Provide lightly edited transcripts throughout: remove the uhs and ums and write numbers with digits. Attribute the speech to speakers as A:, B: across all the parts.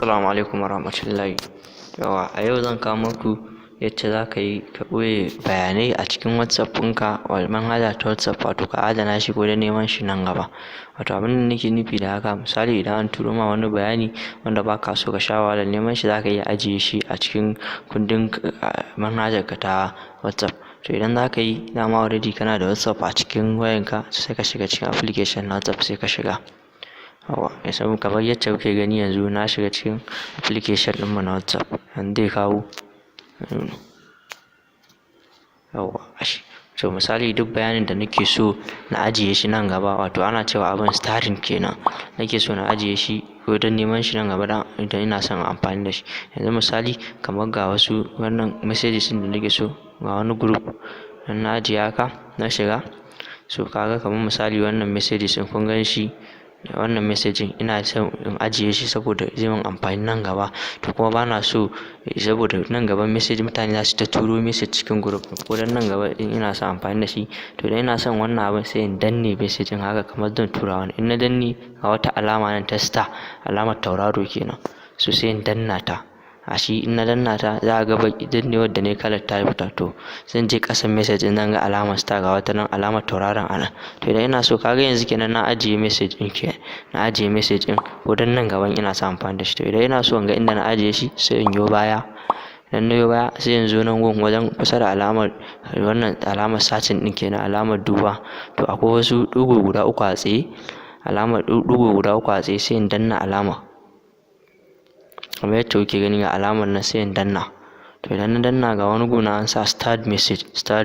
A: Assalamu alaikum warahmatullahi. A yau zan kawo muku yacce za ka yi ka ɓoye bayanai a cikin WhatsApp ɗinka manhaja ta WhatsApp, wato ka adana shi ko don neman shi nan gaba. Wato abin da nake nufi da haka, misali idan an turo ma wani bayani wanda ba ka so ka sha wahalar neman shi, za ka iya ajiye shi a cikin kundin manhajar ka ta WhatsApp. To idan za ka yi, dama already kana da WhatsApp a cikin wayanka, sai ka shiga cikin application na WhatsApp sai ka shiga. Kamar yacce kuke gani yanzu na shiga cikin application ɗinmu na WhatsApp, yanzu zai kawo to misali duk bayanin da nake so na ajiye shi nan gaba, wato ana cewa abin sirrin kenan, nake so na ajiye shi ko don neman shi nan gaba idan ina son amfani da shi. Yanzu misali kamar ga wasu wannan messages ɗin da nake so, ga wani group dan na ajiye haka na shiga. So kaga kamar misali wannan messages ɗin kun gan shi, wannan messaging ina son in ajiye shi saboda zai min amfani nan gaba, to kuma bana so saboda nan gaba message mutane za su ta turo message cikin group ko dan nan gaba in ina son amfani da shi. To idan ina son wannan abin sai in danne messaging haka kamar zan tura wani, in na danne ga wata alama nan ta star, alamar tauraro kenan, so sai in danna ta. In na danna ta za a ga baki dannewar da nayi kalar ta fita, to zan je ƙasan message ɗin zan ga alamar star, ga wata nan alamar tauraron a nan. To idan ina so, kaga yanzu kenan na ajiye message ɗin ko dan nan gaban ina son amfani da shi. To idan ina so in ga inda na ajiye shi, sai in yo baya, idan na yo baya sai in zo nan gun wajen kusa da alamar wannan alamar searching ɗin kenan, alamar duba. To akwai wasu ɗigo guda uku a tsaye, alamar ɗigo guda uku a tsaye, sai in danna alama kamar yacce kuke gani ga alamar nan, sai in danna. To idan na danna ga wani gu na an sa start message, sai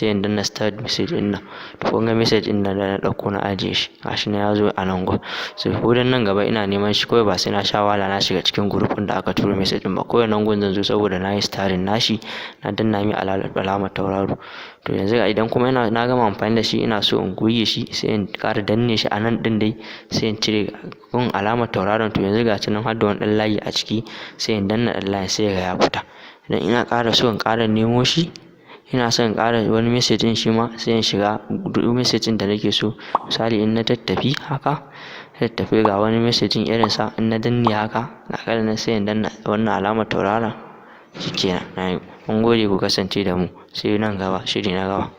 A: in danna start message ɗin nan. To kun ga message ɗin da na ɗauko na ajiye shi, gashi nan ya zo a nan gun. So ko dan nan gaba ina neman shi, kawai ba sai na sha wahala na shiga cikin group ɗin da aka turo message ɗin ba, kawai nan gun zan zo saboda na yi starring nashi, na danna mai alamar tauraro. To yanzu idan kuma na gama amfani da shi, ina so in goge shi, sai in ƙara danne shi a nan ɗin dai, sai in cire gun alamar tauraron. To yanzu ga shi nan har da wani ɗan layi a ciki, sai in danna ɗan layin sai ga ya fita. Idan ina ƙara so in ƙara nemo shi, ina son in ƙara wani message ɗin shi ma, sai in shiga duk message ɗin da nake so. Misali in na tattafi haka, tattafi ga wani message ɗin irin sa, in na danne haka ga kalan nan, sai in danna wannan alamar tauraron, shikenan nayi. Mun gode ku kasance da mu, sai nan gaba, shiri na gaba.